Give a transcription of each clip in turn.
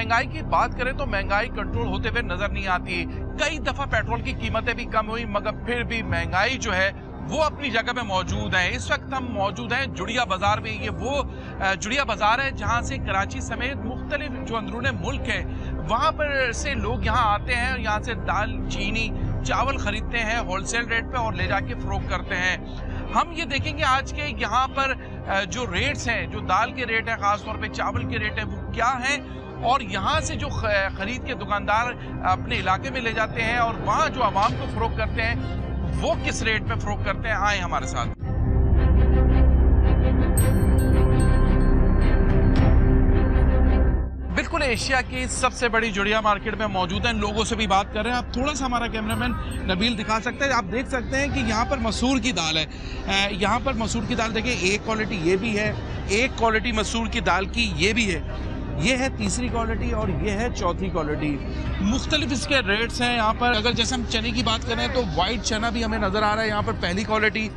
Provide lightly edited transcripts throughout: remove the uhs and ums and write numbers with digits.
महंगाई की बात करें तो महंगाई कंट्रोल होते हुए नजर नहीं आती। कई दफा पेट्रोल की कीमतें भी कम हुई, मगर फिर भी महंगाई जो है वो अपनी जगह पे मौजूद है। इस वक्त हम मौजूद हैं जुड़िया बाजार में। ये वो जुड़िया बाजार है जहां से कराची समेत मुख्तलिफ जो अंदरूने मुल्क है वहां पर से लोग यहाँ आते हैं, यहाँ से दाल, चीनी, चावल खरीदते हैं होलसेल रेट पे और ले जाके फरोख्त करते हैं। हम ये देखेंगे आज के यहाँ पर जो रेट्स हैं, जो दाल के रेट हैं, खासतौर पे चावल के रेट हैं, वो क्या हैं, और यहाँ से जो खरीद के दुकानदार अपने इलाके में ले जाते हैं और वहाँ जो आवाम को फरोख्त करते हैं वो किस रेट पे फरोख्त करते हैं। आए हमारे साथ। बिल्कुल एशिया की सबसे बड़ी जुड़िया मार्केट में मौजूद हैं, लोगों से भी बात कर रहे हैं। आप थोड़ा सा हमारा कैमरामैन नबील दिखा सकते हैं। आप देख सकते हैं कि यहाँ पर मसूर की दाल है। यहाँ पर मसूर की दाल देखिए, एक क्वालिटी ये भी है, एक क्वालिटी मसूर की दाल की ये भी है, ये है तीसरी क्वालिटी और ये है चौथी क्वालिटी। मुख्तलिफ इसके रेट्स हैं यहाँ पर। अगर जैसे हम चने की बात करें तो वाइट चना भी हमें नज़र आ रहा है यहाँ पर, पहली क्वालिटी।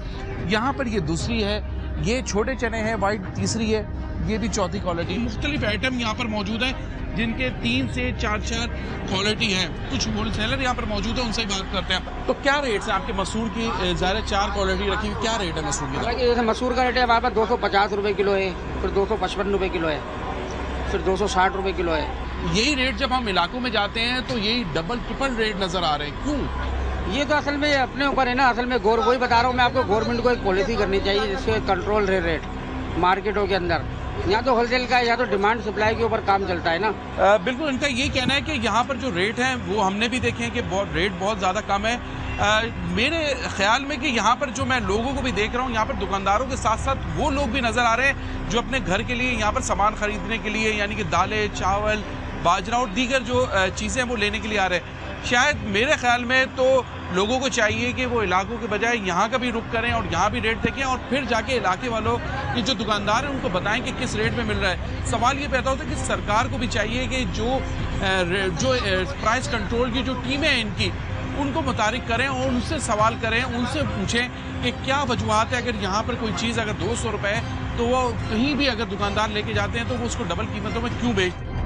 यहाँ पर ये दूसरी है, ये छोटे चने हैं, वाइट तीसरी है, ये भी चौथी क्वालिटी। मुख्तलिफ आइटम यहाँ पर मौजूद हैं जिनके 3 से 4 क्वालिटी है। कुछ होलसेलर यहाँ पर मौजूद है, उनसे ही बात करते हैं। तो क्या रेट्स हैं आपके मसूर की? ज़्यादा 4 क्वालिटी रखी हुई, क्या रेट है मसूर की? जैसे मसूर का रेट है हमारे पास 250 रुपये किलो है, फिर 255 रुपये किलो है, फिर 260 रुपये किलो है। यही रेट जब हम इलाकों में जाते हैं तो यही डबल ट्रिपल रेट नज़र आ रहे हैं, क्यों? ये तो असल में अपने ऊपर है ना। असल में वही बता रहा हूँ मैं आपको, गवर्नमेंट को एक पॉलिसी करनी चाहिए जिससे कंट्रोल रहे रेट मार्केटों के अंदर। यहाँ तो होलसेल का, या तो डिमांड सप्लाई के ऊपर काम चलता है ना। बिल्कुल, इनका ये कहना है कि यहाँ पर जो रेट हैं वो हमने भी देखे हैं कि रेट बहुत ज़्यादा कम है। मेरे ख्याल में कि यहाँ पर जो मैं लोगों को भी देख रहा हूँ, यहाँ पर दुकानदारों के साथ साथ वो लोग भी नज़र आ रहे हैं जो अपने घर के लिए यहाँ पर सामान खरीदने के लिए, यानी कि दालें, चावल, बाजरा और दीगर जो चीज़ें हैं वो लेने के लिए आ रहे हैं। शायद मेरे ख्याल में तो लोगों को चाहिए कि वो इलाकों के बजाय यहाँ का भी रुख करें और यहाँ भी रेट देखें और फिर जाके इलाके वालों के जो दुकानदार हैं उनको बताएं कि किस रेट में मिल रहा है। सवाल ये पैदा होता है कि सरकार को भी चाहिए कि जो प्राइस कंट्रोल की जो टीमें हैं इनकी, उनको मुतारिक करें और उनसे सवाल करें, उनसे पूछें कि क्या वजूहत है। अगर यहाँ पर कोई चीज़ अगर 200 रुपये है तो वो कहीं भी अगर दुकानदार लेके जाते हैं तो वो उसको डबल कीमतों में क्यों बेचते हैं।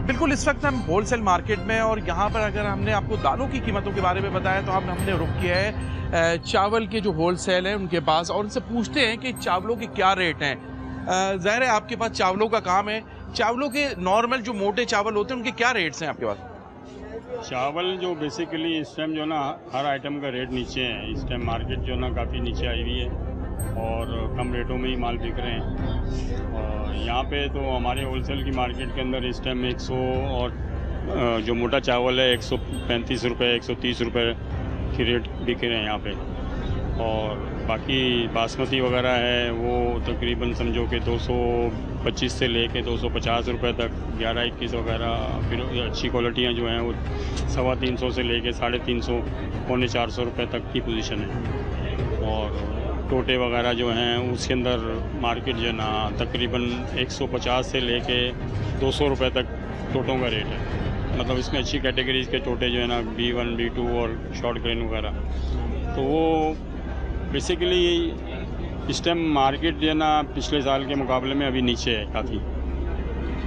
बिल्कुल, इस वक्त हम होलसेल मार्केट में और यहाँ पर अगर हमने आपको दालों की कीमतों के बारे में बताया तो हमने रुख किया है चावल के जो होलसेल है उनके पास और उनसे पूछते हैं कि चावलों के क्या रेट हैं। ज़ाहिर है आपके पास चावलों का काम है, चावलों के नॉर्मल जो मोटे चावल होते हैं उनके क्या रेट्स हैं आपके पास? चावल जो बेसिकली इस टाइम जो ना हर आइटम का रेट नीचे है। इस टाइम मार्केट जो ना काफ़ी नीचे आई हुई है और कम रेटों में ही माल बिक रहे हैं। और यहाँ पे तो हमारे होलसेल की मार्केट के अंदर इस टाइम 100 और जो मोटा चावल है 135 रुपये, 130 रुपये की रेट बिक रहे हैं यहाँ पे। और बाकी बासमती वगैरह है वो तकरीबन समझो कि 225 से लेके 250 रुपये तक, 11-21 वगैरह। फिर अच्छी क्वालिटियाँ जो हैं वो 350 से लेके 350, 450 रुपये तक की पोजीशन है। और टोटे वगैरह जो हैं उसके अंदर मार्केट जो है ना तकरीबन 150 से लेके 200 रुपये तक टोटों का रेट है। मतलब इसमें अच्छी कैटेगरीज के टोटे जो है ना B1, B2 और शॉर्ट ग्रेन वगैरह। तो वो बेसिकली इस टाइम मार्केट जो है ना पिछले साल के मुकाबले में अभी नीचे है काफ़ी।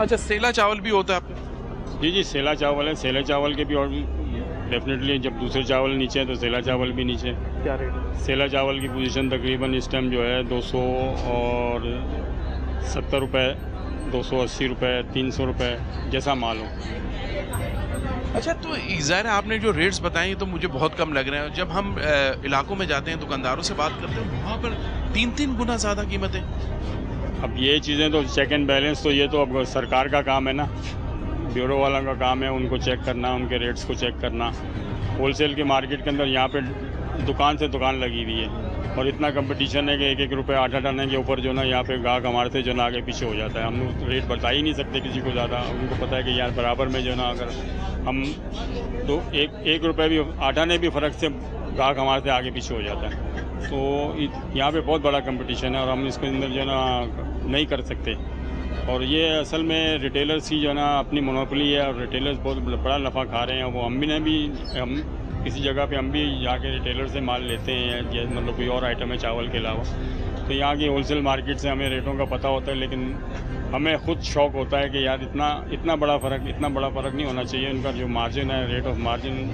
अच्छा, सेला चावल भी होता है आपके? जी, सेला चावल है। सेला चावल के भी और डेफिनेटली जब दूसरे चावल नीचे हैं तो सेला चावल भी नीचे। क्या रेट है? सेला चावल की पोजीशन तकरीबन इस टाइम जो है 270 रुपये, 280 रुपये, 300 रुपये, जैसा माल हो। अच्छा, तो ज़ाहिर है आपने जो रेट्स बताए तो मुझे बहुत कम लग रहे हैं। जब हम इलाकों में जाते हैं, दुकानदारों से बात करते हैं, वहाँ पर 3-3 गुना ज़्यादा कीमतें। अब ये चीज़ें तो चेक एंड बैलेंस तो ये तो अब सरकार का काम है ना, ब्यूरो वालों का काम है उनको चेक करना, उनके रेट्स को चेक करना। होलसेल के मार्केट के अंदर यहाँ पे दुकान से दुकान लगी हुई है और इतना कंपटीशन है कि 1-1 रुपये 8-8 आने के ऊपर जो ना यहाँ पे गाहक हमारे से जो ना आगे पीछे हो जाता है। हम लोग रेट बता ही नहीं सकते किसी को ज़्यादा। उनको पता है कि यार बराबर में जो ना अगर हम तो 1 रुपये भी 8 आने भी फ़र्क से गाहक हमारे से आगे पीछे हो जाता है। तो यहाँ पे बहुत बड़ा कंपटीशन है और हम इसके अंदर जो ना नहीं कर सकते। और ये असल में रिटेलर्स की जो ना अपनी मोनोपोली है और रिटेलर्स बहुत बड़ा नफ़ा खा रहे हैं। वो हम किसी जगह पे हम भी जाके रिटेलर से माल लेते हैं, मतलब कोई और आइटम है चावल के अलावा, तो यहाँ की होलसेल मार्केट से हमें रेटों का पता होता है, लेकिन हमें खुद शौक होता है कि यार इतना बड़ा फ़र्क नहीं होना चाहिए। इनका जो मार्जिन है, रेट ऑफ मार्जिन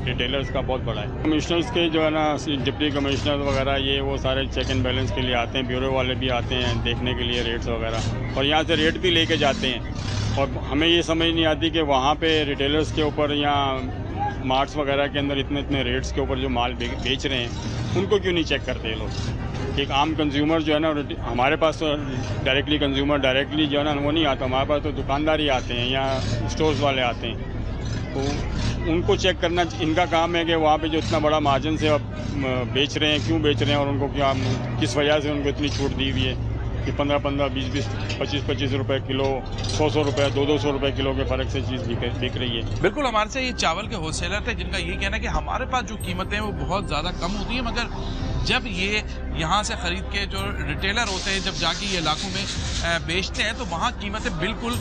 रिटेलर्स का बहुत बड़ा है। कमिश्नर्स के जो है ना, डिप्टी कमिश्नर वगैरह ये वो सारे चेक एंड बैलेंस के लिए आते हैं, ब्यूरो वाले भी आते हैं देखने के लिए रेट्स वगैरह, और यहाँ से रेट भी लेके जाते हैं। और हमें ये समझ नहीं आती कि वहाँ पे रिटेलर्स के ऊपर या मार्ट्स वगैरह के अंदर इतने रेट्स के ऊपर जो माल बेच रहे हैं उनको क्यों नहीं चेक करते ये लोग। एक आम कंज्यूमर जो है ना, हमारे पास तो डायरेक्टली कंज्यूमर डायरेक्टली जो है ना वो नहीं आता, हमारे पास तो दुकानदार ही आते हैं या स्टोर्स वाले आते हैं, तो उनको चेक करना इनका काम है कि वहाँ पे जो इतना बड़ा मार्जिन से अब बेच रहे हैं, क्यों बेच रहे हैं और उनको क्या किस वजह से उनको इतनी छूट दी हुई है कि 15-15, 20-20, 25-25 रुपए किलो, 100 रुपए, 200 रुपए किलो के फ़र्क से चीज़ बिक रही है। बिल्कुल, हमारे से ये चावल के होलसेलर थे जिनका ये कहना है कि हमारे पास जो कीमतें हैं वो बहुत ज़्यादा कम होती हैं, मगर जब ये यहाँ से ख़रीद के जो रिटेलर होते हैं जब जाके ये इलाकों में बेचते हैं तो वहाँ कीमतें बिल्कुल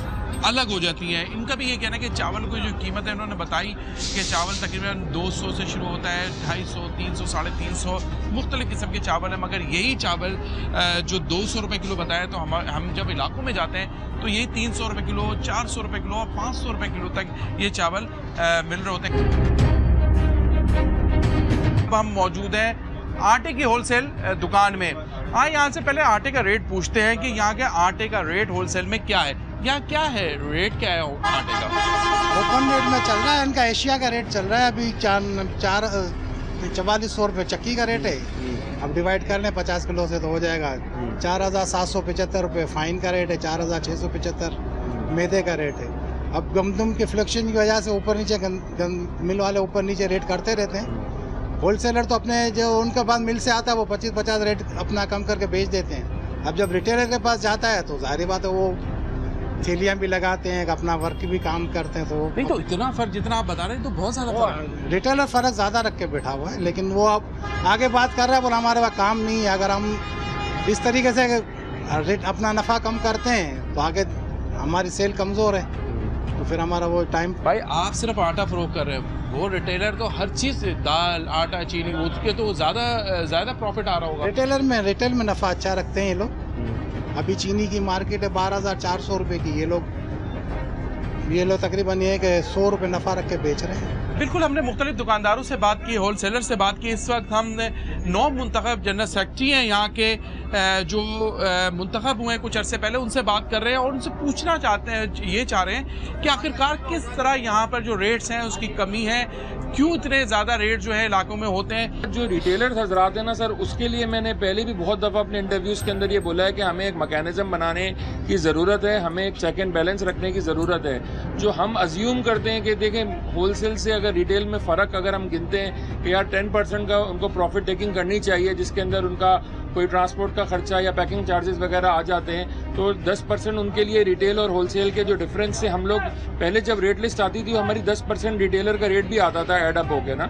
अलग हो जाती हैं। इनका भी ये कहना है कि चावल की जो कीमत है उन्होंने बताई कि चावल तकरीबन 200 से शुरू होता है, 250, 300, 350 मुख्तलिफ़ किस्म के चावल है, मगर यही चावल जो 200 रुपये किलो बताया तो हम जब इलाकों में जाते हैं तो यही 300 रुपये किलो, 400 रुपये किलो और 500 रुपये किलो तक ये चावल मिल रहे होते हैं। अब हम मौजूद हैं आटे की होलसेल दुकान में। यहाँ से पहले आटे का रेट पूछते हैं कि यहाँ के आटे का रेट होलसेल में क्या है, यहाँ क्या है रेट, क्या है आटे का? ओपन रेट में चल रहा है, इनका एशिया का रेट चल रहा है अभी 4400 रुपये चक्की का रेट है। अब डिवाइड कर लें 50 किलो से तो हो जाएगा 4775 रुपये। फाइन का रेट है 4675 मैदे का रेट है। अब गंदम के फ्लक्चुएशन की वजह से ऊपर नीचे मिल वाले ऊपर नीचे रेट करते रहते हैं। होलसेलर तो अपने जो उनके पास मिल से आता है वो 25-50 रेट अपना कम करके बेच देते हैं। अब जब रिटेलर के पास जाता है तो जाहिर बात है वो थैलियाँ भी लगाते हैं, अपना वर्क भी काम करते हैं। तो नहीं तो इतना फर्क जितना आप बता रहे हैं तो बहुत ज़्यादा फर्क। रिटेलर फ़र्क ज़्यादा रख के बैठा हुआ है, लेकिन वो अब आगे बात कर रहा है बोला हमारे पास काम नहीं है। अगर हम इस तरीके से रेट अपना नफ़ा कम करते हैं तो आगे हमारी सेल कमज़ोर है, तो फिर हमारा वो टाइम। भाई आप सिर्फ आटा फरोख्त कर रहे हैं, वो रिटेलर तो हर चीज़, दाल, आटा, चीनी, उसके तो ज़्यादा प्रॉफिट आ रहा होगा। रिटेल में नफ़ा अच्छा रखते हैं ये लोग। अभी चीनी की मार्केट है 12,400 रुपये की, ये लोग तकरीबन ये कि 100 रुपये नफ़ा रख के बेच रहे हैं। बिल्कुल, हमने मुख्तलिफ दुकानदारों से बात की, होलसेलर से बात की। इस वक्त हम 9 मुंतखब जनरल सेक्रेटरी हैं यहाँ के जो मुंतखब हुए हैं कुछ अरसे पहले, उनसे बात कर रहे हैं और उनसे पूछना चाहते हैं, ये चाह रहे हैं कि आखिरकार किस तरह यहाँ पर जो रेट्स हैं उसकी कमी है, क्यों इतने ज़्यादा रेट जो है इलाकों में होते हैं। जो रिटेलर्स हजरात हैं ना सर, उसके लिए मैंने पहले भी बहुत दफ़ा अपने इंटरव्यूज़ के अंदर ये बोला है कि हमें एक मैकेनिज़्म बनाने की ज़रूरत है, हमें एक चेक एंड बैलेंस रखने की ज़रूरत है। जो हम अज्यूम करते हैं कि देखें होलसेल से अगर रिटेल में फ़र्क अगर हम गिनते हैं कि यार 10% का उनको प्रॉफिट टेकिंग करनी चाहिए, जिसके अंदर उनका कोई ट्रांसपोर्ट का खर्चा या पैकिंग चार्जेस वगैरह आ जाते हैं, तो 10% उनके लिए रिटेल और होलसेल के जो डिफरेंस से हम लोग पहले जब रेट लिस्ट आती थी हमारी 10% रिटेलर का रेट भी आता था ऐड अप होके ना।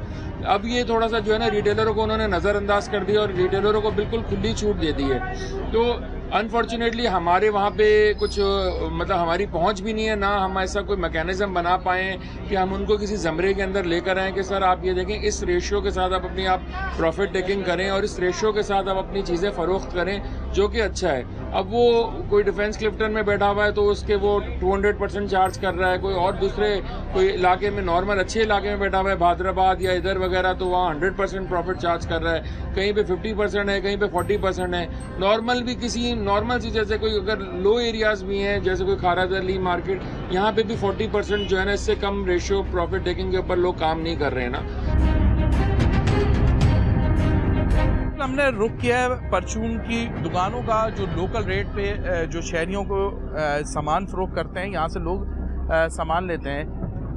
अब ये थोड़ा सा जो है ना रिटेलरों को उन्होंने नज़रअंदाज कर दिया और रिटेलरों को बिल्कुल खुली छूट दे दी है। तो अनफॉर्चुनेटली हमारे वहाँ पे कुछ मतलब हमारी पहुँच भी नहीं है, ना हम ऐसा कोई मैकेनिज़्म बना पाएँ कि हम उनको किसी ज़मरे के अंदर लेकर आएँ कि सर आप ये देखें इस रेशियो के साथ आप अपनी प्रॉफिट टेकिंग करें और इस रेशियो के साथ आप अपनी चीज़ें फ़रोख्त करें, जो कि अच्छा है। अब वो कोई डिफेंस क्लिफ्टन में बैठा हुआ है तो उसके वो 200% चार्ज कर रहा है, कोई और दूसरे कोई इलाके में नॉर्मल अच्छे इलाके में बैठा हुआ है भादराबाद या इधर वगैरह, तो वहाँ 100% प्रॉफिट चार्ज कर रहा है, कहीं पे 50% है, कहीं पे 40% है। नॉर्मल भी किसी नॉर्मल सी जैसे कोई अगर लो एरियाज़ भी हैं जैसे कोई खारादली मार्केट, यहाँ पे भी 40% जो है ना इससे कम रेशियो प्रॉफिट टेकिंग के ऊपर लोग काम नहीं कर रहे हैं ना। हमने रुक किया है परचून की दुकानों का, जो लोकल रेट पे जो शहरियों को सामान फरोख्त करते हैं, यहाँ से लोग सामान लेते हैं।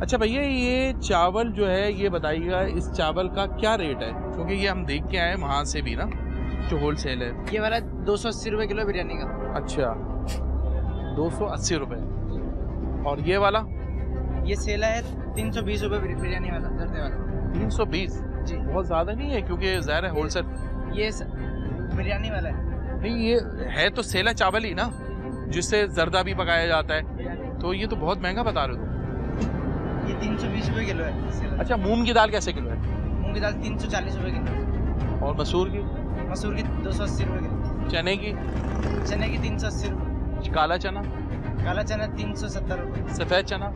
अच्छा भैया, ये चावल जो है ये बताइएगा इस चावल का क्या रेट है, क्योंकि ये हम देख के आए वहाँ से भी ना जो होलसेल है। ये वाला 280 रुपये किलो बिरयानी का। अच्छा 280 रुपये, और ये वाला ये सेला है 320 रुपये बिरयानी वाला, जर्दे वाला 320 जी। बहुत ज़्यादा नहीं है क्योंकि ज़ाहिर है होलसेल। ये बिरयानी वाला है। नहीं, ये है तो सेला चावल ही ना जिससे जर्दा भी पकाया जाता है, तो ये तो बहुत महंगा बता रहे हो। ये 320 रुपये किलो है सेला। अच्छा, मूंग की दाल कैसे किलो है? मूंग की दाल 340 रुपये किलो। और मसूर की? मसूर की 280 रुपये किलो। चने की? चने की 380 रुपये। काला चना? काला चना 370 रुपये। सफ़ेद चना?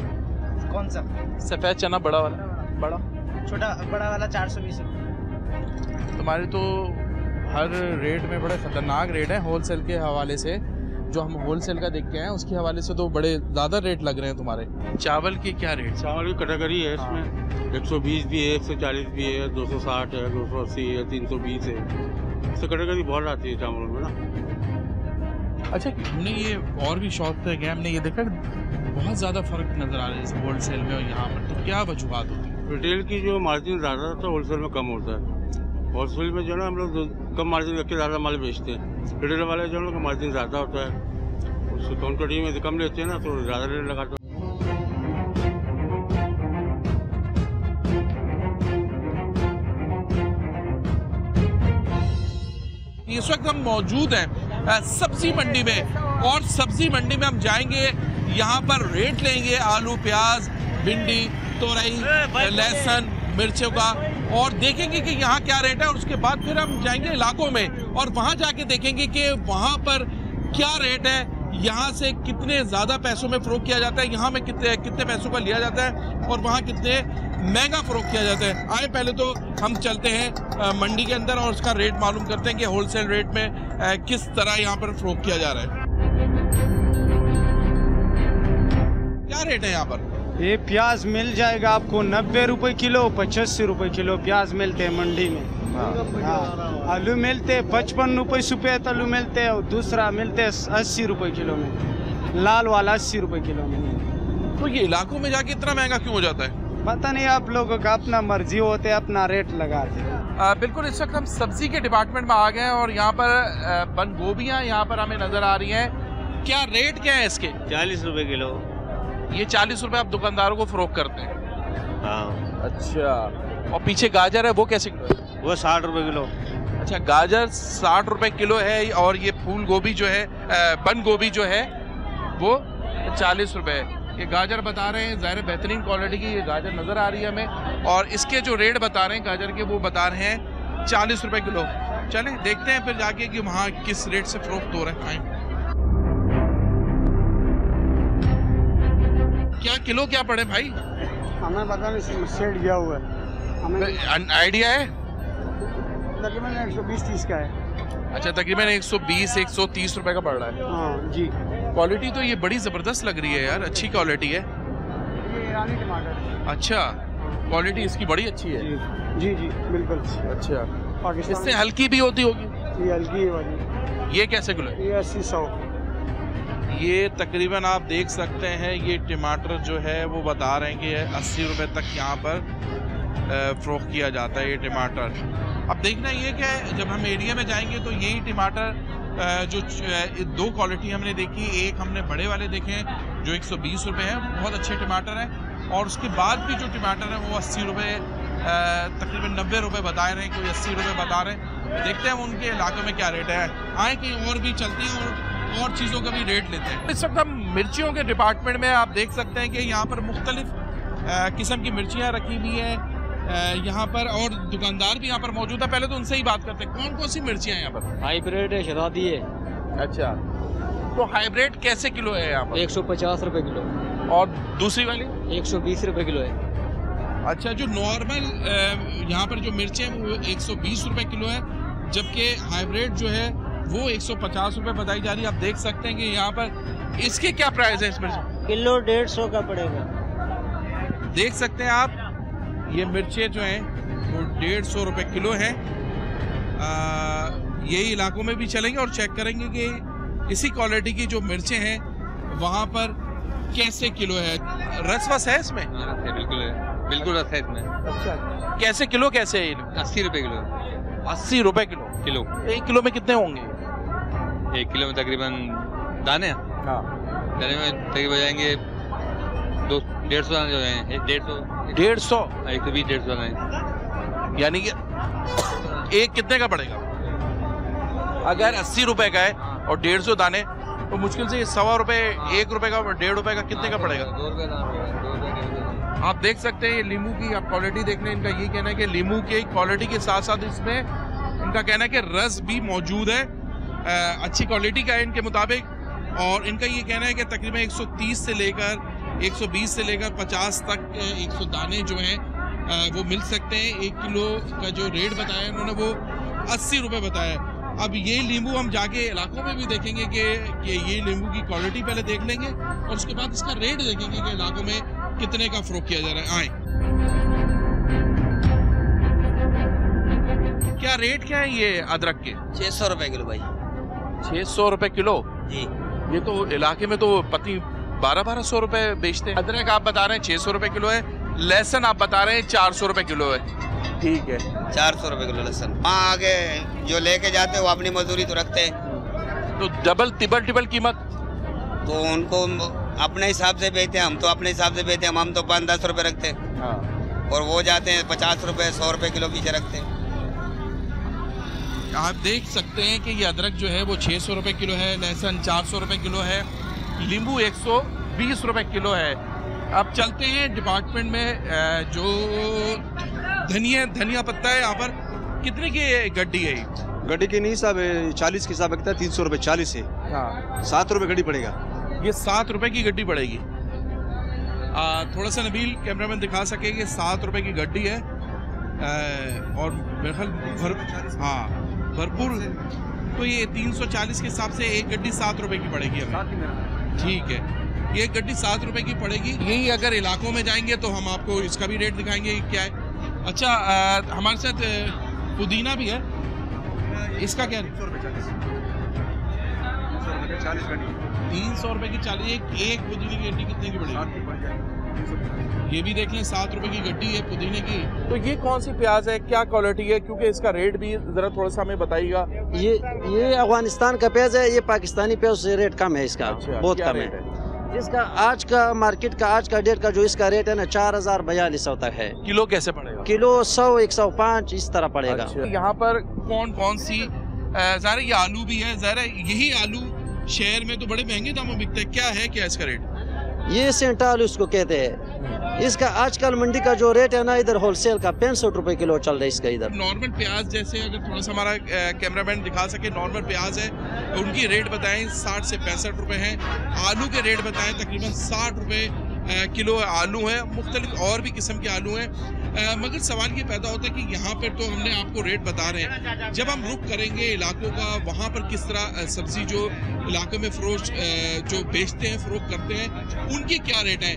कौन सा? सफ़ेद चना बड़ा वाला? बड़ा? छोटा बड़ा वाला 420 रुपये। तुम्हारे तो हर रेट में बड़े ख़तरनाक रेट है होलसेल के हवाले से। जो हम होलसेल का देख के आए उसके हवाले से तो बड़े ज़्यादा रेट लग रहे हैं तुम्हारे। चावल की क्या रेट? चावल की कैटेगरी है इसमें 120 भी है, 140 भी है, 260 है, 280 है, 320 है। इससे कैटेगरी बहुत आती है चावल में ना। अच्छा, हमने ये और भी शॉप पे गए, हमने ये देखा बहुत ज़्यादा फ़र्क नज़र आ रहा है जैसे होलसेल में और यहाँ पर, तो क्या वजूहत होती है? रिटेल की जो मार्जिन ज़्यादा होता है होलसेल में कम होता है। होलसेल में जो है ना हम लोग कम मार्जिन रख के ज़्यादा माल बेचते हैं। रिटेल वाले जो है ना मार्जिन ज़्यादा होता है, उससे क्वान्टिटी में कम लेते हैं ना तो ज़्यादा रेट लगाते हैं। इस वक्त हम मौजूद हैं सब्जी मंडी में, और सब्जी मंडी में हम जाएंगे, यहाँ पर रेट लेंगे आलू, प्याज, भिंडी, तोरई, लहसुन, मिर्चों का, और देखेंगे कि यहाँ क्या रेट है। और उसके बाद फिर हम जाएंगे इलाकों में और वहाँ जाके देखेंगे कि वहाँ पर क्या रेट है, यहाँ से कितने ज़्यादा पैसों में फ़रोख्त किया जाता है, यहाँ में कितने पैसों का लिया जाता है और वहाँ कितने महंगा फ़रोख्त किया जाता है। आए पहले तो हम चलते हैं मंडी के अंदर और उसका रेट मालूम करते हैं कि होलसेल रेट में किस तरह यहाँ पर फ़रोख्त किया जा रहा है। क्या रेट है यहाँ पर? ये प्याज मिल जाएगा आपको 90 रुपए किलो, 85 रुपए किलो प्याज मिलते हैं मंडी में। हाँ। आलू मिलते हैं 55 रुपए सफ़ेद आलू मिलते हैं, और दूसरा मिलते हैं 80 रुपए किलो में, लाल वाला 80 रुपए किलो में। तो ये इलाकों में जाके इतना महंगा क्यों हो जाता है? पता नहीं, आप लोगों का अपना मर्जी होते, अपना रेट लगाते हैं। बिल्कुल, इस वक्त हम सब्जी के डिपार्टमेंट में आ गए हैं और यहाँ पर बंद गोभियाँ यहाँ पर हमें नज़र आ रही हैं। क्या रेट क्या है इसके? 40 रुपये किलो। ये 40 रुपए आप दुकानदारों को फरोख्त करते हैं? हाँ। अच्छा, और पीछे गाजर है वो कैसे किलो है? वो 60 रुपये किलो। अच्छा, गाजर 60 रुपए किलो है, और ये फूल गोभी जो है, बंद गोभी जो है वो 40 रुपए है। ये गाजर बता रहे हैं, ज़ाहिर बेहतरीन क्वालिटी की ये गाजर नज़र आ रही है हमें, और इसके जो रेट बता रहे हैं गाजर के वो बता रहे हैं 40 रुपए किलो। चलें देखते हैं फिर जाके कि वहाँ किस रेट से फरोख्त हो रहा है। क्या किलो क्या पड़े भाई? हमें पता नहीं, सेट गया हुआ है, हमें आइडिया है? तकरीबन 120-30 का है। अच्छा, तकरीबन 120-130 रुपए का पड़ रहा है। हाँ जी। क्वालिटी तो ये बड़ी ज़बरदस्त लग रही है यार, अच्छी क्वालिटी है। ये ईरानी टमाटर। अच्छा, क्वालिटी इसकी बड़ी अच्छी है। जी जी बिल्कुल। अच्छा, पाकिस्तान इससे हल्की भी होती होगी? ये हल्की है वाली। ये कैसे किलो है? ये 80-100। ये तकरीबन आप देख सकते हैं, ये टमाटर जो है वो बता रहे हैं कि 80 रुपए तक यहाँ पर फ़रोख्त किया जाता है ये टमाटर। अब देखना ये क्या है, जब हम एरिया में जाएंगे तो यही टमाटर जो दो क्वालिटी हमने देखी, एक हमने बड़े वाले देखे हैं जो 120 रुपये हैं, बहुत अच्छे टमाटर हैं, और उसके बाद भी जो टमाटर हैं वो 80 रुपये, तकरीबन 90 रुपये बता रहे हैं, कोई 80 रुपये बता रहे हैं। देखते हैं उनके इलाके में क्या रेट है। आए कहीं और भी चलते हैं और चीज़ों का भी रेट लेते हैं। इस वक्त हम मिर्चियों के डिपार्टमेंट में आप देख सकते हैं कि यहाँ पर मुख्तलिफ किस्म की मिर्चियाँ रखी हुई हैं यहाँ पर, और दुकानदार भी यहाँ पर मौजूद है। पहले तो उनसे ही बात करते हैं, कौन कौन सी मिर्चियाँ यहाँ पर? हाइब्रिड है, शरादी है। अच्छा, तो हाइब्रिड कैसे किलो है यहाँ पर? 150 रुपए किलो। और दूसरी वाली? 120 रुपए किलो है। अच्छा, जो नॉर्मल यहाँ पर जो मिर्चें हैं वो 120 रुपए किलो है, जबकि हाइब्रिड जो है वो 150 रुपए बताई जा रही है। आप देख सकते हैं कि यहाँ पर इसके क्या प्राइस है? इस मिर्च किलो 150 का पड़ेगा। देख सकते हैं आप, ये मिर्चें जो हैं वो 150 रुपए किलो हैं। यही इलाकों में भी चलेंगे और चेक करेंगे कि इसी क्वालिटी की जो मिर्चें हैं वहाँ पर कैसे किलो है। रस वस है इसमें? बिल्कुल है, बिल्कुल रस है इसमें। अच्छा, कैसे किलो कैसे है? 80 रुपए किलो। 80 रुपए किलो? किलो। 1 किलो में कितने होंगे? 1 किलो में तकरीबन दाने, हाँ, दाने में तकरीबन जाएंगे 150 दाने जो हैं, 150 120-150 दाने, यानी कि एक कितने का पड़ेगा? अगर 80 रुपए का है और 150 दाने, तो मुश्किल से 1.25 रुपए, 1 रुपए का, 1.5 रुपए का कितने का पड़ेगा? 2 रुपए दाम। आप देख सकते हैं ये लीमू की आप क्वालिटी देख लें। इनका ये कहना है कि लीमू की क्वालिटी के साथ साथ इसमें इनका कहना है कि रस भी मौजूद है। अच्छी क्वालिटी का है इनके मुताबिक। और इनका ये कहना है कि तकरीबन 130 से लेकर 120 से लेकर 50 तक 100 दाने जो हैं वो मिल सकते हैं। 1 किलो का जो रेट बताया उन्होंने वो 80 रुपये बताया। अब ये नींबू हम जाके इलाकों में भी देखेंगे कि ये नींबू की क्वालिटी पहले देख लेंगे और उसके बाद इसका रेट देखेंगे कि इलाकों में कितने का फ़रोख्त किया जा रहा है। आए, क्या रेट क्या है ये अदरक के? 600 रुपए किलो भाई। 600 रुपये किलो जी। ये तो इलाके में तो पति 1200 रुपए बेचते हैं। अदरक आप बता रहे हैं 600 रुपए किलो है, लहसुन आप बता रहे हैं 400 रुपए किलो है। ठीक है, 400 रुपए किलो लहसुन। वहाँ आगे जो लेके जाते हैं वो अपनी मजदूरी तो रखते हैं, तो डबल टिबल कीमत तो उनको अपने हिसाब से बेचते हैं। हम तो अपने हिसाब से बेचते हैं, हम तो 5-10 रुपए रखते हैं। हाँ। और वो जाते हैं 50 रुपए 100 रुपए किलो पीछे रखते हैं। आप देख सकते हैं कि ये अदरक जो है वो 600 रुपए किलो है, लहसुन 400 रुपए किलो है, नींबू 120 रुपए किलो है। अब चलते हैं डिपार्टमेंट में। जो धनिया पत्ता है यहाँ पर कितने की गड्डी है? गड्डी की नहीं साहब, 40 के हिसाब रखता है। 300 रुपए 40 है। हाँ। 7 रुपए गड्डी पड़ेगा। ये 7 रुपए की गड्डी पड़ेगी। थोड़ा सा नबील कैमरामैन दिखा सके कि 7 रुपए की गड्डी है। और मेरे ख्याल हाँ भरपूर, तो ये 340 के हिसाब से एक गड्डी 7 रुपए की पड़ेगी हमें। ठीक है, ये गड्डी 7 रुपए की पड़ेगी। यही अगर इलाकों में जाएंगे तो हम आपको इसका भी रेट दिखाएंगे क्या है। अच्छा, हमारे साथ पुदीना भी है, इसका क्या? 300 रुपए की 40। एक पुदीने की गड्डी कितने की पड़ेगी? ये भी देख लें, 7 रुपए की गड्डी है पुदीने की। तो ये कौन सी प्याज है, क्या क्वालिटी है, क्योंकि इसका रेट भी जरा थोड़ा सा हमें बताइएगा। ये अफगानिस्तान का प्याज है, ये पाकिस्तानी प्याज से रेट कम है इसका। अच्छा, बहुत कम है इसका। आज का मार्केट का आज का डेट का जो इसका रेट है ना 4042 तक है। किलो कैसे पड़ेगा? किलो 100 105 इस तरह पड़ेगा। अच्छा। यहाँ पर कौन कौन सी ज़ाहिर ये आलू भी है, ज़ाहिर यही आलू शहर में तो बड़े महंगे दामों बिकते हैं, क्या है क्या इसका रेट? ये सेंटा आलू इसको कहते हैं। इसका आजकल मंडी का जो रेट है ना इधर होलसेल का 65 रुपए किलो चल रहा है इसका इधर। नॉर्मल प्याज जैसे अगर थोड़ा सा हमारा कैमरामैन दिखा सके, नॉर्मल प्याज है उनकी रेट बताएं 60 से 65 रुपए हैं। आलू के रेट बताएं तकरीबन 60 रुपए किलो आलू है। मुख्तलिफ और भी किस्म के आलू हैं। मगर सवाल ये पैदा होता है कि यहाँ पर तो हमने आपको रेट बता रहे हैं, जब हम रुख करेंगे इलाकों का, वहाँ पर किस तरह सब्जी जो इलाकों में फरोख्त जो बेचते हैं फ़रोख्त करते हैं उनके क्या रेट हैं,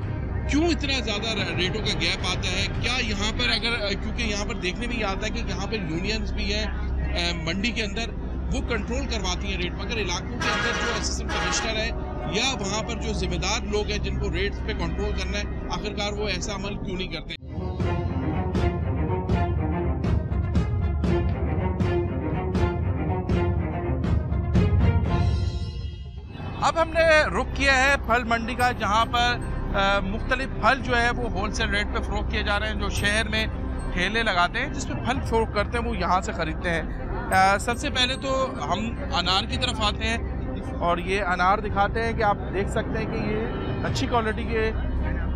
क्यों इतना ज़्यादा रेटों का गैप आता है? क्या यहाँ पर अगर, क्योंकि यहाँ पर देखने में ये आता है कि यहाँ पर यूनियंस भी हैं मंडी के अंदर, वो कंट्रोल करवाती हैं रेट, मगर इलाकों के अंदर जो असिस्टेंट कमिश्नर है या वहाँ पर जो जिम्मेदार लोग हैं जिनको रेट्स पे कंट्रोल करना है, आखिरकार वो ऐसा अमल क्यों नहीं करते? अब हमने रुख किया है फल मंडी का, जहाँ पर मुख्तलिफ फल जो है वो होलसेल रेट पे फ़रोख्त किए जा रहे हैं। जो शहर में ठेले लगाते हैं जिसमें फल फ़रोख्त करते हैं वो यहाँ से ख़रीदते हैं। सबसे पहले तो हम अनार की तरफ आते हैं और ये अनार दिखाते हैं कि आप देख सकते हैं कि ये अच्छी क्वालिटी के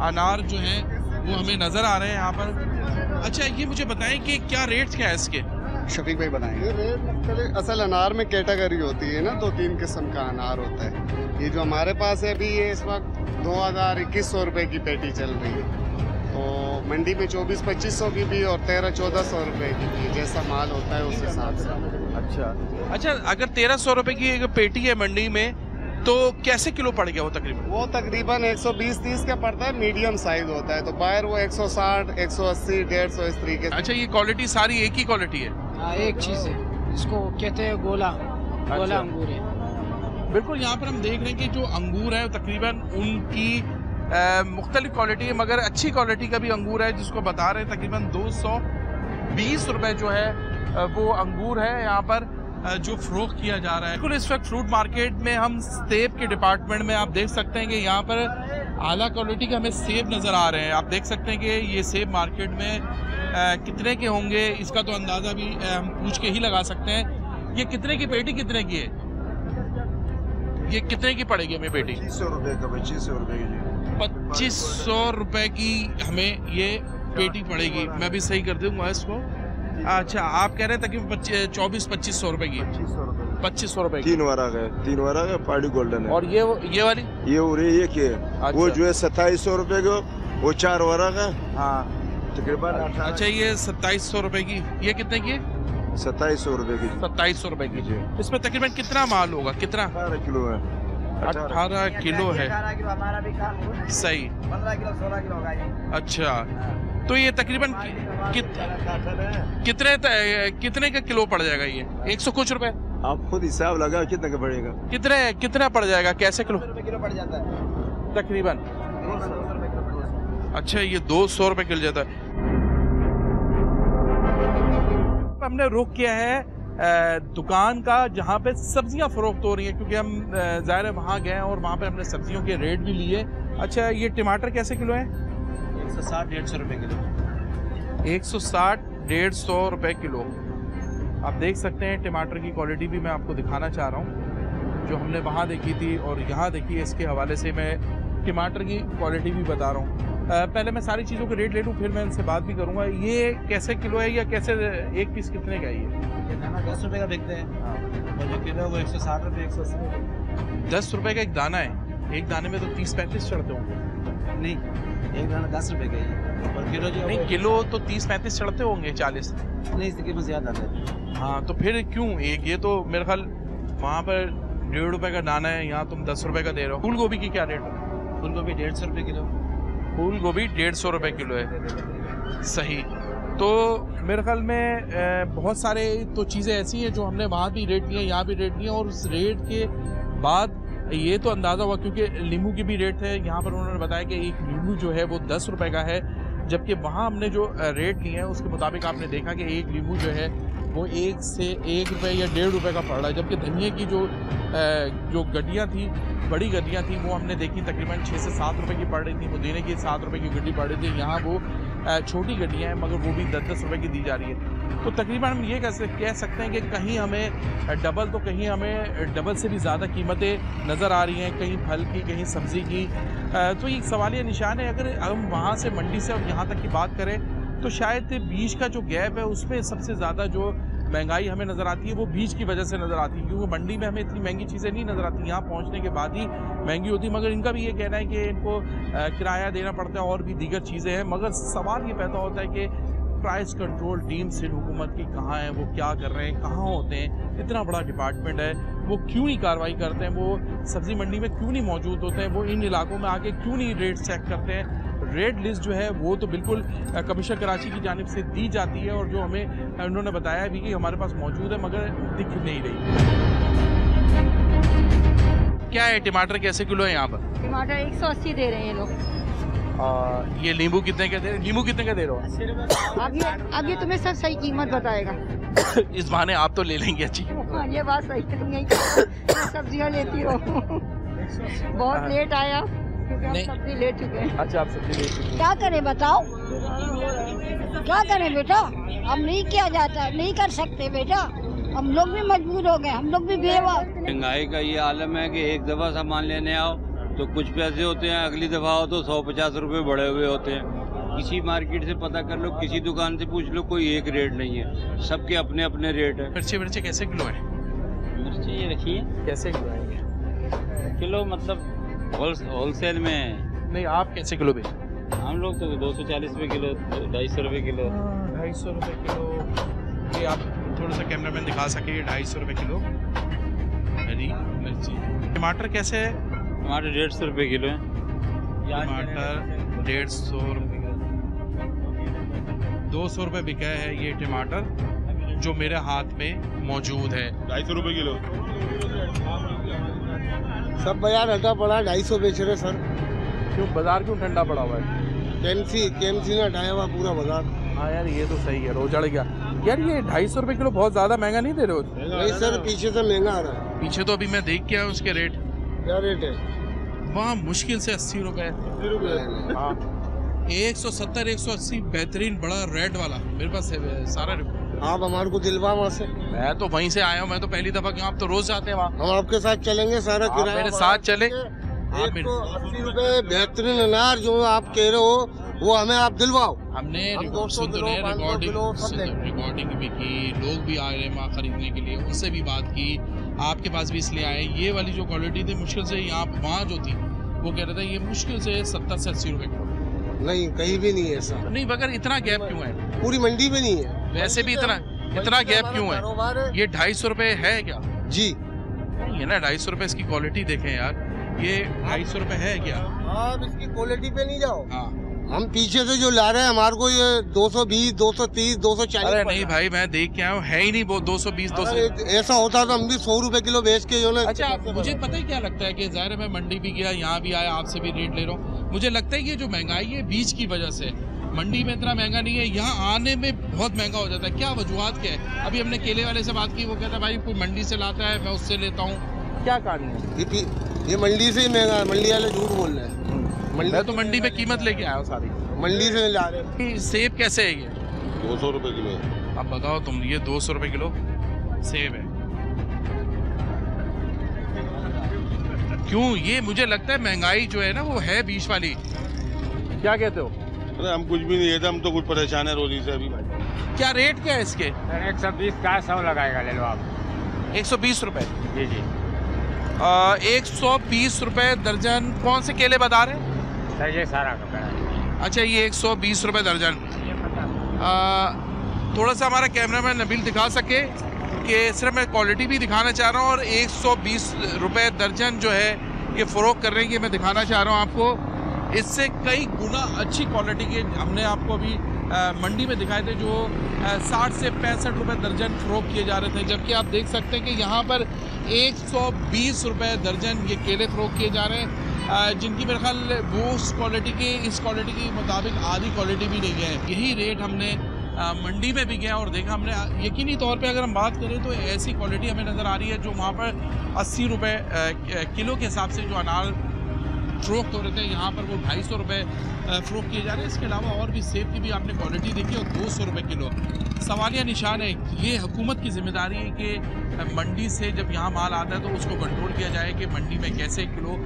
अनार जो हैं वो हमें नज़र आ रहे हैं यहाँ पर। अच्छा, ये मुझे बताएं कि क्या रेट्स क्या है इसके? शफीक भाई बनाएंगे। रेट असल अनार में कैटेगरी होती है ना, 2-3 किस्म का अनार होता है। ये जो हमारे पास है अभी ये इस वक्त 2000-2100 रुपए की पेटी चल रही है। तो मंडी में 2400-2500 की भी और 1300-1400 रुपए की भी, जैसा माल होता है उस हिसाब से। अच्छा, अगर 1300 रुपए की एक पेटी है मंडी में तो कैसे किलो पड़ गया वो तकरीबन? वो तकरीबन 120-30 का पड़ता है, मीडियम साइज होता है। तो बाहर वो 160, 180, 150 इस तरीके से। अच्छा, ये क्वालिटी सारी एक ही क्वालिटी है? एक चीज़ है, इसको कहते हैं गोला अंगूर है। बिल्कुल, यहाँ पर हम देख रहे हैं कि जो अंगूर है तकरीबन उनकी मुख्तलिफ क्वालिटी है, मगर अच्छी क्वालिटी का भी अंगूर है जिसको बता रहे हैं तकरीबन 220 रुपए जो है वो अंगूर है यहाँ पर जो फ़रोख्त किया जा रहा है। बिल्कुल, इस वक्त फ्रूट मार्केट में हम सेब के डिपार्टमेंट में आप देख सकते हैं कि यहाँ पर आला क्वालिटी के हमें सेब नज़र आ रहे हैं। आप देख सकते हैं कि ये सेब मार्केट में कितने के होंगे इसका तो अंदाज़ा भी हम पूछ के ही लगा सकते हैं। ये कितने की पेटी कितने की है? ये कितने की पड़ेगी हमें पेटी? 2500 रुपए का। 2500 रुपए की। 2500 रुपए की हमें ये पेटी पड़ेगी। मैं भी सही कर दूंगा इसको। अच्छा, आप कह रहे हैं तकरीबन 24-2500 रुपए की। 2500 रुपए की। 3 वराग है, 3 वराग है, पार्टी गोल्डन है। और ये वाली ये उरे एक है। अच्छा। वो जो है 2700 रुपए का, वो 4 वराग है। हाँ तकरीबन। अच्छा ये 2700 रुपए की, ये कितने की है? 2700 रुपए की। 2700 रुपए की। इसमें तकरीबन कितना माल होगा? कितना? 18 किलो है। 18 किलो है। सही। 15 किलो 16 किलो होगा ये। अच्छा, तो ये तकरीबन कितने का किलो पड़ जाएगा ये? 100 कुछ रुपए? आप खुद हिसाब लगा कितने का पड़ेगा। कितना पड़ जाएगा? कैसे किलो? 200 रुपए किलो पड़ जाता है तकरीबन। 200 रुपए किलो। अच्छा, ये 200 रुपए किलो जाता है। हमने रुख किया है दुकान का जहाँ पे सब्जियां फरोख्त हो रही हैं, क्योंकि हम ज़ाहिर है वहाँ गए और वहाँ पे हमने सब्जियों के रेट भी लिए। अच्छा, ये टमाटर कैसे किलो है? 160-150 रुपए किलो। 160-150 रुपए किलो। आप देख सकते हैं टमाटर की क्वालिटी भी मैं आपको दिखाना चाह रहा हूँ, जो हमने वहाँ देखी थी और यहाँ देखी है। इसके हवाले से मैं टमाटर की क्वालिटी भी बता रहा हूँ। पहले मैं सारी चीज़ों के रेट ले लूँ, फिर मैं इनसे बात भी करूँगा। ये कैसे किलो है या कैसे एक पीस कितने का है? ये दाना 10 रुपए का बिकते हैं और जो किलो है वो 160 रुपए 180 रुपए। 10 रुपए का एक दाना है। एक दाने में तो 30-35 चढ़ते होंगे। नहीं, एक दाना 10 रुपए का ही और किलो जो नहीं, किलो तो 30-35 चढ़ते होंगे, 40 नहीं, इसके में ज़्यादा आता है। हाँ, तो फिर क्यों एक? ये तो मेरे ख्याल वहाँ पर 1.5 रुपए का दाना है, यहाँ तुम 10 रुपए का दे रहे हो। फूल गोभी की क्या रेट है? फूल गोभी 150 रुपए किलो। फूल गोभी 150 रुपए किलो है। सही। तो मेरे ख्याल में बहुत सारे तो चीज़ें ऐसी हैं जो हमने वहाँ भी रेट दिए, यहाँ भी रेट दिए, और उस रेट के बाद ये तो अंदाज़ा हुआ, क्योंकि नींबू की भी रेट है। यहाँ पर उन्होंने बताया कि एक नींबू जो है वो 10 रुपए का है, जबकि वहाँ हमने जो रेट लिए हैं उसके मुताबिक आपने देखा कि एक नींबू जो है वो 1 से 1 रुपये या 1.5 रुपये का पड़ रहा है। जबकि धनिए की जो गड्डियाँ थी, बड़ी गड्डियाँ थी, वो हमने देखी तकरीबन 6 से 7 रुपए की पड़ रही थी। पुदीने की 7 रुपए की गड्डी पड़ रही थी। यहाँ वो छोटी गड्डियाँ हैं, मगर वो भी 10-10 रुपए की दी जा रही है। तो तकरीबन हम ये कह सकते हैं कि कहीं हमें डबल, तो कहीं हमें डबल से भी ज़्यादा कीमतें नज़र आ रही हैं, कहीं फल की, कहीं सब्ज़ी की। तो ये सवालिया निशान है। अगर हम वहाँ से मंडी से और यहाँ तक की बात करें तो शायद बीज का जो गैप है उसमें सबसे ज़्यादा जो महंगाई हमें नज़र आती है वो बीज की वजह से नज़र आती है, क्योंकि मंडी में हमें इतनी महंगी चीज़ें नहीं नज़र आती, यहाँ पहुँचने के बाद ही महंगी होती है। मगर इनका भी ये कहना है कि इनको किराया देना पड़ता है और भी दीगर चीज़ें हैं। मगर सवाल ये पैदा होता है कि प्राइस कंट्रोल टीम सिंध हुकूमत की कहाँ है, वो क्या कर रहे हैं, कहाँ होते हैं? इतना बड़ा डिपार्टमेंट है, वो क्यों नहीं कार्रवाई करते हैं? वो सब्ज़ी मंडी में क्यों नहीं मौजूद होते हैं? वो इन इलाकों में आके क्यों नहीं रेट चेक करते हैं? रेट लिस्ट जो है वो तो बिल्कुल कमिश्नर कराची की जानिब से दी जाती है, और जो हमें उन्होंने बताया भी कि हमारे पास मौजूद है, मगर दिख नहीं रही। क्या है टमाटर कैसे किलो है यहाँ पर? टमाटर 180 दे रहे हैं लोग। ये नींबू कितने का दे रहे? नींबू कितने का दे रहे हो? अब ये तुम्हें सब सही कीमत बताएगा। इस बहाने आप तो ले लेंगे अच्छी। हाँ, ये बात सही है, तुम यही सब्जियाँ लेती हो। बहुत लेट आया क्योंकि हम सब्जी ले चुके हैं। अच्छा, आप सब्जी ले चुके हैं। क्या करें बताओ, क्या करें बेटा? अब नहीं किया जाता, नहीं कर सकते बेटा, हम लोग भी मजबूर हो गए, हम लोग भी बेवा। महंगाई का ये आलम है कि एक दफ़ा सामान लेने आओ तो कुछ पैसे होते हैं, अगली दफ़ा आओ तो 150 रुपये बढ़े हुए होते हैं। किसी मार्केट से पता कर लो, किसी दुकान से पूछ लो, कोई एक रेट नहीं है, सबके अपने अपने रेट है। मिर्ची कैसे किलो है? मिर्ची ये रखिए कैसे किलो है? किलो मतलब होलसेल में। नहीं, आप कैसे किलो बेचते? हम लोग तो 240 रुपये किलो, 250 रुपये किलो। 250 रुपये किलो। ये आप थोड़ा सा कैमरामैन दिखा सके, 250 रुपये किलो हरी मिर्ची। टमाटर कैसे है? टमाटर 150 रुपये किलो है। टमाटर 150 रुपये, 200 रुपये बिका है ये टमाटर जो मेरे हाथ में मौजूद है। 250 रुपये किलो। सब बाजार हटा पड़ा, 250 बेच रहे सर। क्यों बाजार क्यों ठंडा पड़ा हुआ है? केएमसी ने हटाया हुआ पूरा बाजार। हाँ यार, ये तो सही है, रोज चढ़ गया यार। ये 250 रुपये किलो बहुत ज्यादा महंगा नहीं दे रहे हो? नहीं सर, पीछे से महंगा आ रहा है। पीछे तो अभी मैं देख के आया उसके रेट। क्या रेट है वहाँ? मुश्किल से 80 रुपये। हाँ, 170 180 बेहतरीन बड़ा रेड वाला मेरे पास है सारा रिपोर्ट। आप हमारे को दिलवा वहाँ से। मैं तो वहीं से आया हूँ, मैं तो पहली दफा क्यों? आप तो रोज जाते हैं वहाँ। हम आपके साथ चलेंगे, सारा किराया मेरे साथ चले। 180 रुपए बेहतरीन अनार जो आप कह रहे हो वो हमें आप दिलवाओ। हमने रिकॉर्डिंग भी की, लोग भी आ रहे हैं वहाँ खरीदने के लिए, उनसे भी बात की। आपके पास भी इसलिए आए। ये वाली जो क्वालिटी थी मुश्किल से यहाँ वहाँ जो थी वो कह रहे थे ये मुश्किल से 70 से 80 रुपए किलो। नहीं, कहीं भी नहीं है ऐसा। नहीं, मगर इतना गैप क्यों है? पूरी मंडी में नहीं है। वैसे भी इतना गैप क्यों है? ये 250 रुपए है क्या? जी नहीं है ना, 250 रुपए इसकी क्वालिटी देखें यार, ये 250 रुपए है क्या? आप इसकी क्वालिटी पे नहीं जाओ। हाँ, हम पीछे से जो ला रहे हैं हमारे को ये 220, 230, 240। अरे नहीं भाई, मैं देख के आया हूँ, है ही नहीं वो 220, 200। ऐसा होता तो हम भी 100 रुपए किलो बेच के जो ना। अच्छा, मुझे पता है क्या लगता है कि ज़ाहिर है मैं मंडी भी गया, यहाँ भी आया, आपसे भी रेट ले रहा हूँ। मुझे लगता है कि जो महंगाई है बीज की वजह से, मंडी में इतना महंगा नहीं है, यहाँ आने में बहुत महंगा हो जाता है। क्या वजूहत क्या है? अभी हमने केले वाले से बात की, वो कहता है भाई कोई मंडी से लाता है, मैं उससे लेता हूँ। क्या कारण है? ये मंडी से ही महंगा है, मंडी वाले झूठ बोल रहे हैं। मैं तो मंडी में कीमत लेके आया हूँ सारी, मंडी से ला रहे हैं। सेब कैसे है ये? 200 रुपए किलो। अब बताओ तुम, ये 200 रुपए किलो सेब है। क्यों? ये मुझे लगता है महंगाई जो है ना वो है बीच वाली। क्या कहते हो? अरे हम कुछ भी नहीं कहते, हम तो कुछ परेशान है रोजी से अभी भाई। क्या रेट क्या है इसके? 120 का 100 लगाएगा, ले लो आप। 120 रुपए? जी जी। 120 रुपए दर्जन। कौन से केले बता रहे हैं? सर ये सारा कपड़ा। अच्छा, ये 120 रुपए दर्जन। थोड़ा सा हमारा कैमरामैन नबील दिखा सके कि सिर्फ मैं क्वालिटी भी दिखाना चाह रहा हूँ, और 120 रुपए दर्जन जो है ये फ़रोख्त कर रहे हैं, ये मैं दिखाना चाह रहा हूँ आपको। इससे कई गुना अच्छी क्वालिटी के हमने आपको अभी मंडी में दिखाए थे, जो 60 से 65 रुपए दर्जन फ़रोख्त किए जा रहे थे, जबकि आप देख सकते हैं कि यहाँ पर 120 रुपए दर्जन ये केले फ़रोख्त किए जा रहे हैं, जिनकी मेरे ख्याल वो इस क्वालिटी के मुताबिक आधी क्वालिटी भी नहीं है। यही रेट हमने मंडी में भी गया और देखा हमने। यकीनी तौर पे अगर हम बात करें तो ऐसी क्वालिटी हमें नज़र आ रही है जो वहाँ पर 80 रुपये किलो के हिसाब से जो अनार फ़रोख्त हो रहे थे, यहाँ पर वो 250 रुपये फ़रोख्त किए जा रहे हैं। इसके अलावा और भी सेब की भी आपने क्वालिटी देखी, और 200 रुपये किलो। सवालिया निशान है, ये हुकूमत की ज़िम्मेदारी है कि मंडी से जब यहाँ माल आता है तो उसको कंट्रोल किया जाए कि मंडी में कैसे किलो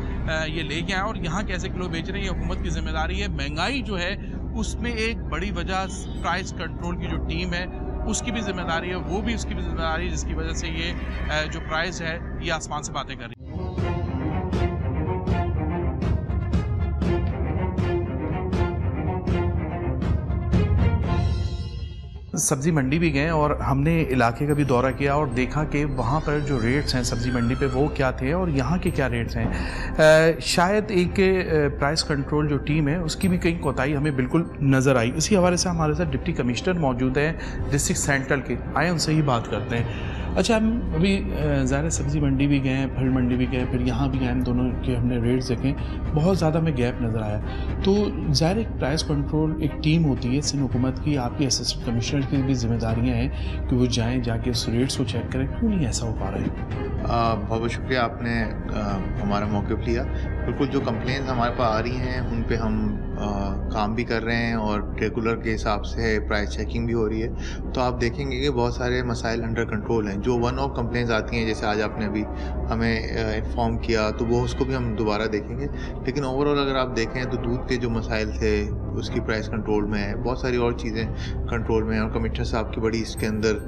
ये लेके आए और यहाँ कैसे किलो बेच रहे हैं। ये हुकूमत की ज़िम्मेदारी है। महंगाई जो है उसमें एक बड़ी वजह प्राइस कंट्रोल की जो टीम है उसकी भी जिम्मेदारी है, वो भी उसकी भी जिम्मेदारी है, जिसकी वजह से ये जो प्राइस है ये आसमान से बातें कर रही है। सब्ज़ी मंडी भी गए और हमने इलाके का भी दौरा किया और देखा कि वहाँ पर जो रेट्स हैं सब्ज़ी मंडी पे वो क्या थे और यहाँ के क्या रेट्स हैं। शायद एक प्राइस कंट्रोल जो टीम है उसकी भी कई कोताही हमें बिल्कुल नज़र आई। इसी हवाले से हमारे साथ डिप्टी कमिश्नर मौजूद हैं डिस्ट्रिक्ट सेंट्रल के, आए उनसे ही बात करते हैं। अच्छा, हम अभी ज़ाहिर सब्ज़ी मंडी भी गए, फल मंडी भी गए, फिर यहाँ भी गए, हम दोनों के हमने रेट्स देखें, बहुत ज़्यादा में गैप नज़र आया। तो ज़ाहिर एक प्राइस कंट्रोल एक टीम होती है सिंध हुकूमत की, आपकी असिस्टेंट कमिश्नर की भी जिम्मेदारियाँ हैं कि वो जाएँ जाके उस रेट्स को चेक करें। क्यों नहीं ऐसा हो पा रहा है? बहुत बहुत शुक्रिया, आपने हमारा मौक़िफ़ लिया। बिल्कुल, जो कंप्लेंट्स हमारे पास आ रही हैं उन पे हम काम भी कर रहे हैं और रेगुलर के हिसाब से प्राइस चेकिंग भी हो रही है। तो आप देखेंगे कि बहुत सारे मसाइल अंडर कंट्रोल हैं। जो वन ऑफ कंप्लेंट्स आती हैं, जैसे आज आपने अभी हमें इन्फॉर्म किया, तो वो उसको भी हम दोबारा देखेंगे। लेकिन ओवरऑल अगर आप देखें तो दूध के जो मसाइल थे उसकी प्राइस कंट्रोल में है, बहुत सारी और चीज़ें कंट्रोल में हैं। और कमिश्नर साहब की बड़ी इसके अंदर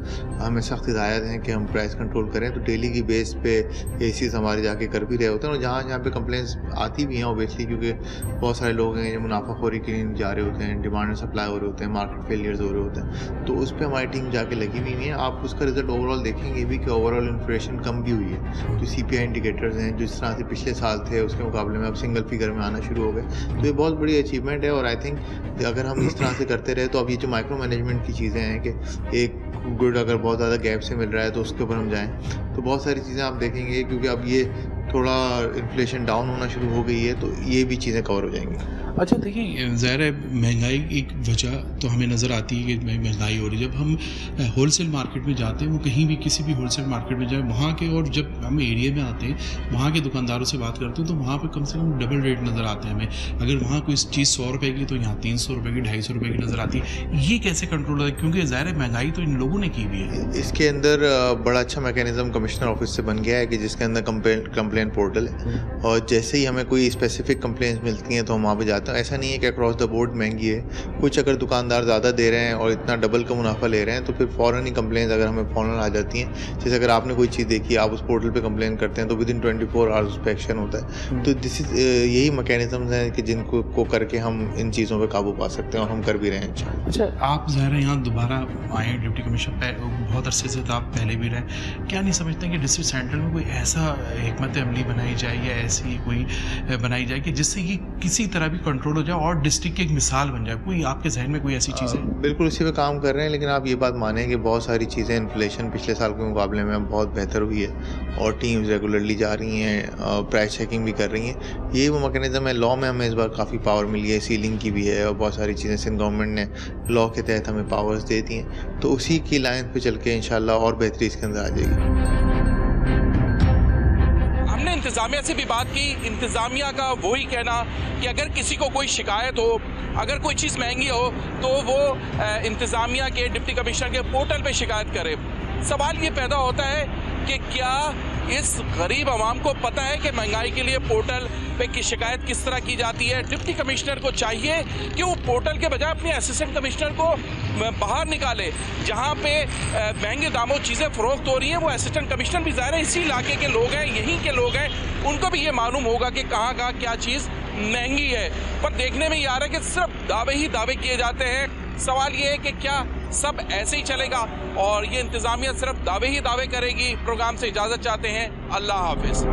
हमें सख्त हिदायत हैं कि हम प्राइस कंट्रोल करें। तो डेली की बेस पे ये चीज़ हमारे जाके कर भी रहे होते हैं। और जहाँ पे कंप्लेंट्स आती भी हैं ऑब्वियसली, क्योंकि बहुत सारे लोग हैं जो मुनाफाखोरी के लिए जा रहे होते हैं, डिमांड और सप्लाई हो रहे होते हैं, मार्केट फेलियर्स हो रहे होते हैं, तो उस पर हमारी टीम जाके लगी हुई है। आप उसका रिजल्ट ओवरऑल देखेंगे भी कि ओवरऑल इन्फ्लेशन कम भी हुई है। जो CPI इंडिकेटर्स हैं जिस तरह से पिछले साल थे उसके मुकाबले में अब सिंगल फिगर में आना शुरू हो गए, तो ये बहुत बड़ी अचीवमेंट है। और आई थिंक अगर हम इस तरह से करते रहे तो अब ये जो माइक्रो मैनेजमेंट की चीज़ें हैं कि एक गुड अगर बहुत ज़्यादा गैप से मिल रहा है तो उसके ऊपर हम जाएँ, तो बहुत सारी चीज़ें आप देखेंगे, क्योंकि अब ये थोड़ा इन्फ्लेशन डाउन होना शुरू हो गई है तो ये भी चीज़ें कवर हो जाएंगी। अच्छा, देखिए, ज़ाहिर है महंगाई एक वजह तो हमें नज़र आती है कि महंगाई हो रही है। जब हम होलसेल मार्केट में जाते हैं, वो कहीं भी किसी भी होलसेल मार्केट में जाए वहाँ के, और जब हम एरिया में आते हैं वहाँ के दुकानदारों से बात करते हैं तो वहाँ पे कम से कम डबल रेट नज़र आते हैं हमें। अगर वहाँ कोई चीज़ 100 रुपये की तो यहाँ 300 रुपये की, 250 रुपये की नज़र आती है। ये कैसे कंट्रोल होता है? क्योंकि ज़ाहिर है महंगाई तो इन लोगों ने की हुई है। इसके अंदर बड़ा अच्छा मैकेनिज़्म कमिश्नर ऑफिस से बन गया है कि जिसके अंदर कंप्लेन पोर्टल है, और जैसे ही हमें कोई स्पेसिफिक कंप्लेंट्स मिलती हैं तो हम वहाँ पे जाते हैं समझता हूँ ऐसा नहीं है कि अक्रॉस द बोर्ड महंगी है। कुछ अगर दुकानदार ज़्यादा दे रहे हैं और इतना डबल का मुनाफा ले रहे हैं तो फिर फ़ौरन ही कंप्लेंट अगर हमें फ़ौरन आ जाती हैं। जैसे अगर आपने कोई चीज़ देखी, आप उस पोर्टल पे कंप्लेन करते हैं तो विदिन 24 आवर्स उस पर एक्शन होता है। तो दिस इज़ यही मैकेनिज़म्स हैं कि जिनको करके हम इन चीज़ों पर काबू पा सकते हैं और हम कर भी रहे हैं। अच्छा, आप ज़ाहिर है यहाँ दोबारा आए डिप्टी कमिश्नर, बहुत अरसे से तो आप पहले भी रहे, क्या नहीं समझते हैं कि डिस्ट्रिक्ट सेंटर में कोई ऐसा हिकमत अमली बनाई जाए या ऐसी कोई बनाई जाए कि जिससे कि किसी तरह भी कंट्रोल हो जाए और डिस्ट्रिक्ट की एक मिसाल बन जाए? कोई आपके जहन में कोई ऐसी चीज़ है? बिल्कुल उसी पे काम कर रहे हैं, लेकिन आप ये बात मानें कि बहुत सारी चीज़ें इन्फ्लेशन पिछले साल के मुकाबले में बहुत बेहतर हुई है और टीम्स रेगुलरली जा रही हैं, प्राइस चेकिंग भी कर रही हैं। ये वो मैकेनिज्म है। लॉ में हमें इस बार काफ़ी पावर मिली है, सीलिंग की भी है और बहुत सारी चीज़ें सिंध गवर्नमेंट ने लॉ के तहत हमें पावर्स दे दी हैं। तो उसी की लाइन पे चल के इंशाल्लाह और बेहतरी इसके अंदर आ जाएगी। हमने इंतज़ामिया से भी बात की। इंतज़ामिया का वही कहना कि अगर किसी को कोई शिकायत हो, अगर कोई चीज़ महंगी हो तो वो इंतज़ामिया के डिप्टी कमिश्नर के पोर्टल पे शिकायत करे। सवाल ये पैदा होता है कि क्या इस गरीब आवाम को पता है कि महंगाई के लिए पोर्टल पे की शिकायत किस तरह की जाती है? डिप्टी कमिश्नर को चाहिए कि वो पोर्टल के बजाय अपने असिस्टेंट कमिश्नर को बाहर निकाले। जहाँ पे महंगे दामों चीज़ें फ़रोख्त हो रही हैं, वो असिस्टेंट कमिश्नर भी ज़ाहिर है इसी इलाके के लोग हैं, यहीं के लोग हैं, उनको भी ये मालूम होगा कि कहाँ कहाँ क्या चीज़ महंगी है। पर देखने में ये आ रहा है कि सिर्फ दावे ही दावे किए जाते हैं। सवाल ये है कि क्या सब ऐसे ही चलेगा और ये इंतज़ामिया सिर्फ दावे ही दावे करेगी? प्रोग्राम से इजाज़त चाहते हैं। अल्लाह हाफिज़।